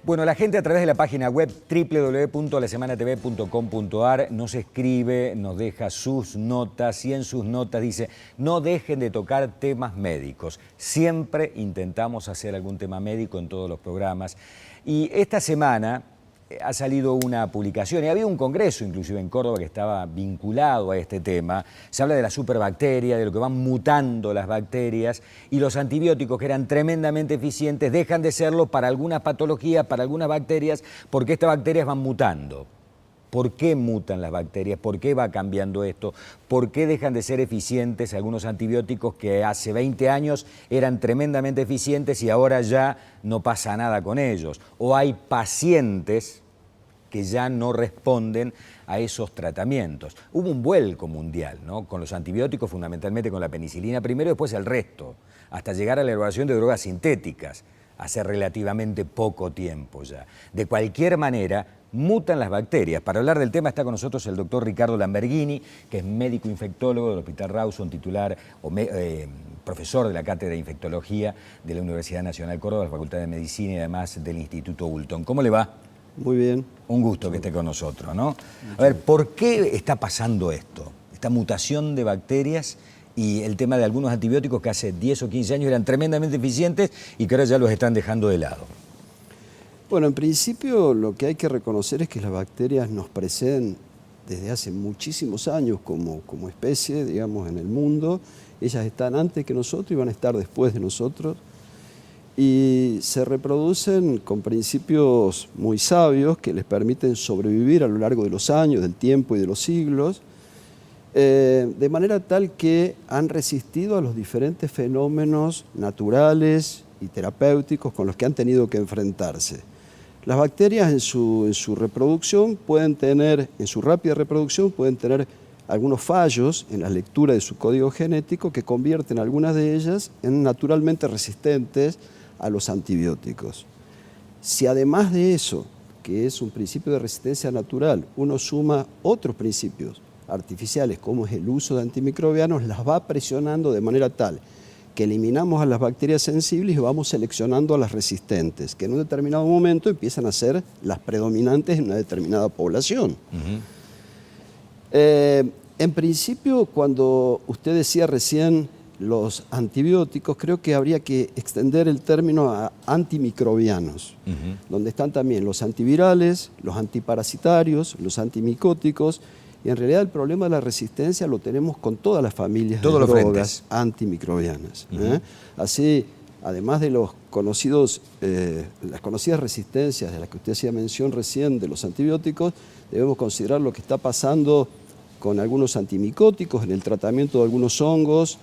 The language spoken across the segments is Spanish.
Bueno, la gente a través de la página web www.lasemanatv.com.ar nos escribe, nos deja sus notas y en sus notas dice: no dejen de tocar temas médicos. Siempre intentamos hacer algún tema médico en todos los programas. Y esta semana ha salido una publicación, y había un congreso inclusive en Córdoba que estaba vinculado a este tema. Se habla de la superbacteria, de lo que van mutando las bacterias, y los antibióticos, que eran tremendamente eficientes, dejan de serlo para algunas patologías, para algunas bacterias, porque estas bacterias van mutando. ¿Por qué mutan las bacterias? ¿Por qué va cambiando esto? ¿Por qué dejan de ser eficientes algunos antibióticos que hace 20 años eran tremendamente eficientes y ahora ya no pasa nada con ellos? ¿O hay pacientes que ya no responden a esos tratamientos? Hubo un vuelco mundial, ¿no?, con los antibióticos, fundamentalmente con la penicilina primero, después el resto, hasta llegar a la elaboración de drogas sintéticas hace relativamente poco tiempo ya. De cualquier manera, mutan las bacterias. Para hablar del tema está con nosotros el doctor Ricardo Lamberghini, que es médico infectólogo del Hospital Rawson, titular profesor de la Cátedra de Infectología de la Universidad Nacional Córdoba, la Facultad de Medicina y además del Instituto Bulton. ¿Cómo le va? Muy bien. Un gusto que esté con nosotros, ¿no? A ver, ¿por qué está pasando esto? Esta mutación de bacterias y el tema de algunos antibióticos que hace 10 o 15 años eran tremendamente eficientes y que ahora ya los están dejando de lado. Bueno, en principio lo que hay que reconocer es que las bacterias nos preceden desde hace muchísimos años como especie, digamos, en el mundo. Ellas están antes que nosotros y van a estar después de nosotros. Y se reproducen con principios muy sabios que les permiten sobrevivir a lo largo de los años, del tiempo y de los siglos, de manera tal que han resistido a los diferentes fenómenos naturales y terapéuticos con los que han tenido que enfrentarse. Las bacterias en su reproducción pueden tener, en su rápida reproducción, pueden tener algunos fallos en la lectura de su código genético que convierten algunas de ellas en naturalmente resistentes a los antibióticos. Si además de eso, que es un principio de resistencia natural, uno suma otros principios artificiales, como es el uso de antimicrobianos, las va presionando de manera tal que eliminamos a las bacterias sensibles y vamos seleccionando a las resistentes, que en un determinado momento empiezan a ser las predominantes en una determinada población. En principio, cuando usted decía recién los antibióticos, creo que habría que extender el término a antimicrobianos, donde están también los antivirales, los antiparasitarios, los antimicóticos. Y en realidad el problema de la resistencia lo tenemos con todas las familias de drogas antimicrobianas. Así, además de las conocidas resistencias de las que usted hacía mención recién de los antibióticos, debemos considerar lo que está pasando con algunos antimicóticos en el tratamiento de algunos hongos,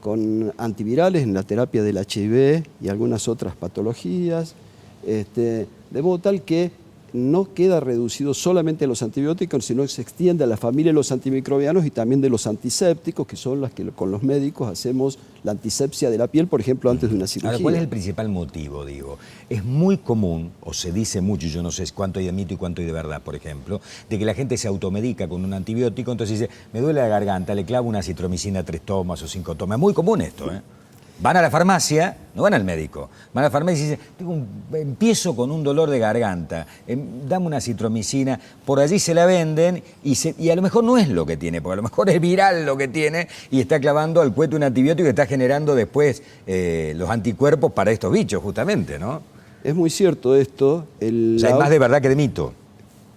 con antivirales en la terapia del HIV y algunas otras patologías, de modo tal que no queda reducido solamente a los antibióticos, sino que se extiende a la familia de los antimicrobianos y también de los antisépticos, que son las que con los médicos hacemos la antisepsia de la piel, por ejemplo, antes de una cirugía. Ahora, ¿cuál es el principal motivo, digo? Es muy común, o se dice mucho, y yo no sé cuánto hay de mito y cuánto hay de verdad, por ejemplo, de que la gente se automedica con un antibiótico, entonces dice: me duele la garganta, le clavo una citromicina 3 tomas o 5 tomas. Es muy común esto, ¿eh? Van a la farmacia, no van al médico, van a la farmacia y dicen: empiezo con un dolor de garganta, dame una citromicina, por allí se la venden y a lo mejor no es lo que tiene, porque a lo mejor es viral lo que tiene y está clavando al cuete un antibiótico y está generando después los anticuerpos para estos bichos, justamente, ¿no? Es muy cierto esto. O sea, hay más de verdad que de mito.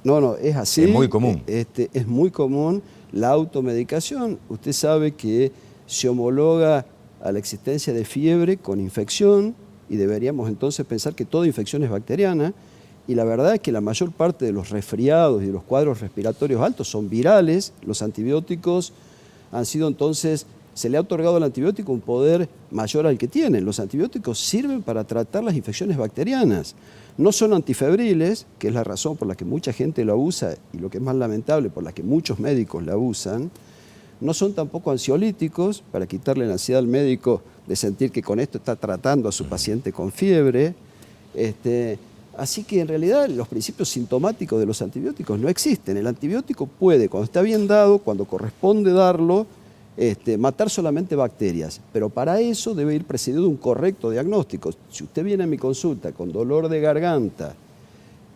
No, es así. Es muy común. Es muy común la automedicación. Usted sabe que se homologa a la existencia de fiebre con infección y deberíamos entonces pensar que toda infección es bacteriana, y la verdad es que la mayor parte de los resfriados y de los cuadros respiratorios altos son virales. Los antibióticos han sido entonces, se le ha otorgado al antibiótico un poder mayor al que tienen. Los antibióticos sirven para tratar las infecciones bacterianas. No son antifebriles, que es la razón por la que mucha gente la usa y lo que es más lamentable, por la que muchos médicos la usan. No son tampoco ansiolíticos, para quitarle la ansiedad al médico de sentir que con esto está tratando a su paciente con fiebre. Así que en realidad los principios sintomáticos de los antibióticos no existen. El antibiótico puede, cuando está bien dado, cuando corresponde darlo, matar solamente bacterias, pero para eso debe ir precedido de un correcto diagnóstico. Si usted viene a mi consulta con dolor de garganta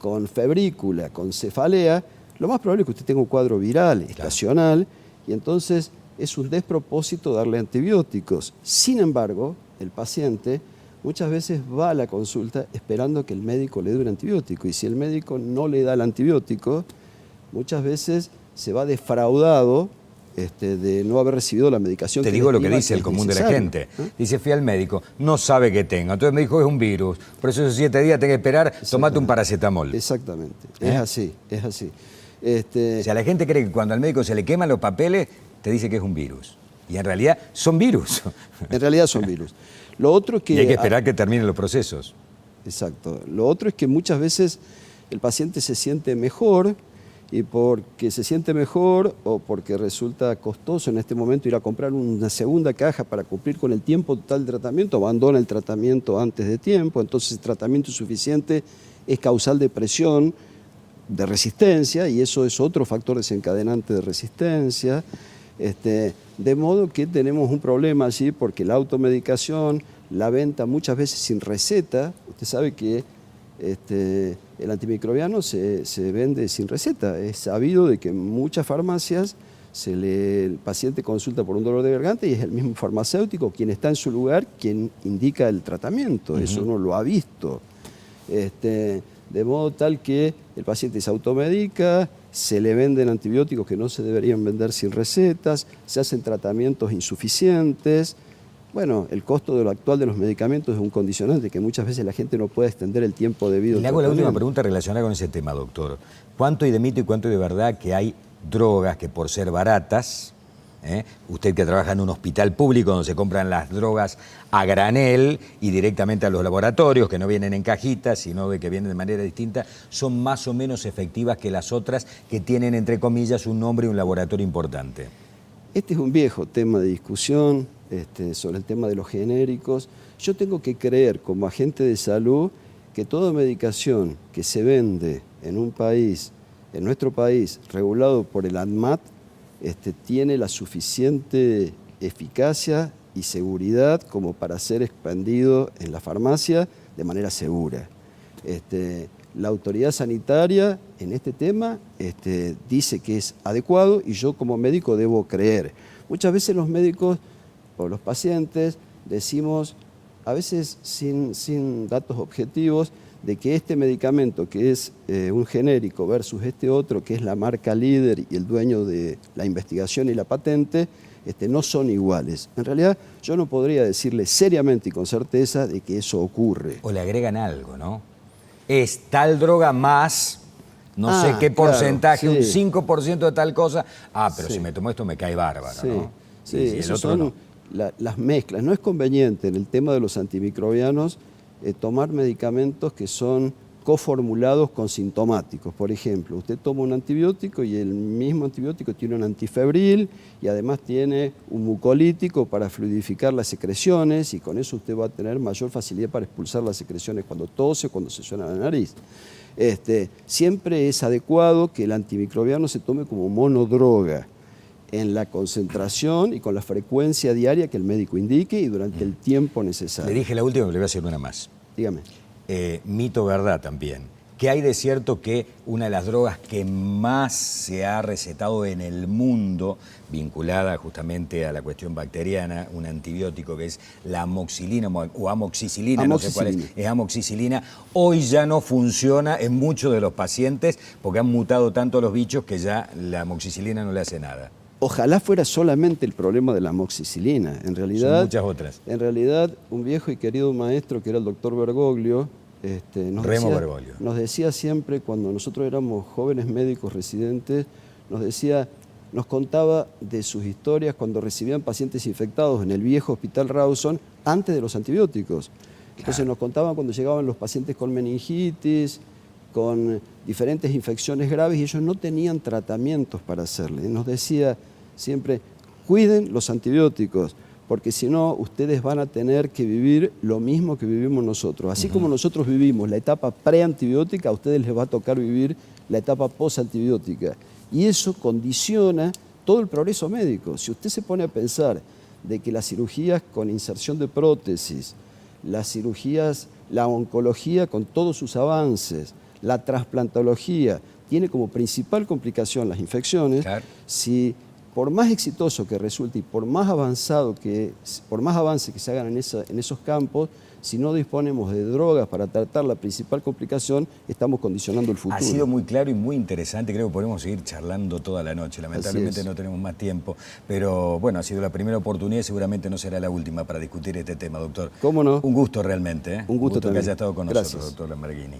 con febrícula, con cefalea, lo más probable es que usted tenga un cuadro viral estacional y entonces es un despropósito darle antibióticos. Sin embargo, el paciente muchas veces va a la consulta esperando que el médico le dé un antibiótico y si el médico no le da el antibiótico, muchas veces se va defraudado de no haber recibido la medicación. Te digo lo que dice el común de la gente. Dice, fui al médico, no sabe qué tengo. Entonces me dijo, es un virus. Por eso esos 7 días tengo que esperar, tomate un paracetamol. Exactamente. Es así, es así. O sea, la gente cree que cuando al médico se le queman los papeles, te dice que es un virus. Y en realidad son virus. En realidad son virus. Lo otro es que... Y hay que esperar que terminen los procesos. Exacto. Lo otro es que muchas veces el paciente se siente mejor y porque se siente mejor o porque resulta costoso en este momento ir a comprar una segunda caja para cumplir con el tiempo total de tratamiento, abandona el tratamiento antes de tiempo, entonces el tratamiento insuficiente es causal de presión, de resistencia, y eso es otro factor desencadenante de resistencia. De modo que tenemos un problema allí porque la automedicación, la venta muchas veces sin receta, usted sabe que el antimicrobiano se vende sin receta. Es sabido de que en muchas farmacias el paciente consulta por un dolor de garganta y es el mismo farmacéutico quien está en su lugar quien indica el tratamiento. Eso uno lo ha visto. De modo tal que el paciente se automedica, se le venden antibióticos que no se deberían vender sin recetas, se hacen tratamientos insuficientes. Bueno, el costo de lo actual de los medicamentos es un condicionante que muchas veces la gente no puede extender el tiempo debido. Le hago la última pregunta relacionada con ese tema, doctor. ¿Cuánto hay de mito y cuánto hay de verdad que hay drogas que por ser baratas, usted que trabaja en un hospital público donde se compran las drogas a granel y directamente a los laboratorios, que no vienen en cajitas, sino de que vienen de manera distinta, son más o menos efectivas que las otras que tienen, entre comillas, un nombre y un laboratorio importante? Este es un viejo tema de discusión sobre el tema de los genéricos. Yo tengo que creer como agente de salud que toda medicación que se vende en un país, en nuestro país, regulado por el ANMAT, tiene la suficiente eficacia y seguridad como para ser expandido en la farmacia de manera segura. La autoridad sanitaria en este tema dice que es adecuado y yo como médico debo creer. Muchas veces los médicos o los pacientes decimos, a veces sin datos objetivos, de que este medicamento que es un genérico versus este otro que es la marca líder y el dueño de la investigación y la patente, no son iguales. En realidad yo no podría decirle seriamente y con certeza de que eso ocurre. O le agregan algo, ¿no? Es tal droga más, no sé qué porcentaje, claro, sí. Un 5% de tal cosa. Pero si me tomo esto me cae bárbaro, sí, ¿no? Sí, y esas son las mezclas. No es conveniente en el tema de los antimicrobianos tomar medicamentos que son coformulados con sintomáticos. Por ejemplo, usted toma un antibiótico y el mismo antibiótico tiene un antifebril y además tiene un mucolítico para fluidificar las secreciones y con eso usted va a tener mayor facilidad para expulsar las secreciones cuando tose, cuando se suena la nariz. Siempre es adecuado que el antimicrobiano se tome como monodroga en la concentración y con la frecuencia diaria que el médico indique y durante el tiempo necesario. Le dije la última, pero le voy a hacer una más. Dígame. Mito, verdad también. ¿Qué hay de cierto que una de las drogas que más se ha recetado en el mundo, vinculada justamente a la cuestión bacteriana, un antibiótico que es la amoxicilina o amoxicilina, no sé cuál es amoxicilina, hoy ya no funciona en muchos de los pacientes porque han mutado tanto los bichos que ya la amoxicilina no le hace nada? Ojalá fuera solamente el problema de la amoxicilina. En realidad, son muchas otras. En realidad, un viejo y querido maestro que era el doctor Bergoglio, nos decía siempre, cuando nosotros éramos jóvenes médicos residentes, nos contaba de sus historias cuando recibían pacientes infectados en el viejo Hospital Rawson antes de los antibióticos. Claro. Entonces nos contaban cuando llegaban los pacientes con meningitis, con diferentes infecciones graves y ellos no tenían tratamientos para hacerle. Nos decía siempre, cuiden los antibióticos, porque si no, ustedes van a tener que vivir lo mismo que vivimos nosotros. Así como nosotros vivimos la etapa preantibiótica, a ustedes les va a tocar vivir la etapa posantibiótica. Y eso condiciona todo el progreso médico. Si usted se pone a pensar de que las cirugías con inserción de prótesis, las cirugías, la oncología con todos sus avances, la trasplantología tiene como principal complicación las infecciones, Claro. si por más exitoso que resulte y por más avance que se hagan en esos campos, si no disponemos de drogas para tratar la principal complicación, estamos condicionando el futuro. Ha sido muy claro y muy interesante, creo que podemos seguir charlando toda la noche, lamentablemente Así es. no tenemos más tiempo, pero bueno, ha sido la primera oportunidad y seguramente no será la última para discutir este tema, doctor. ¿Cómo no? Un gusto realmente, ¿eh? Un gusto que también. haya estado con Gracias. nosotros, doctor Lamborghini.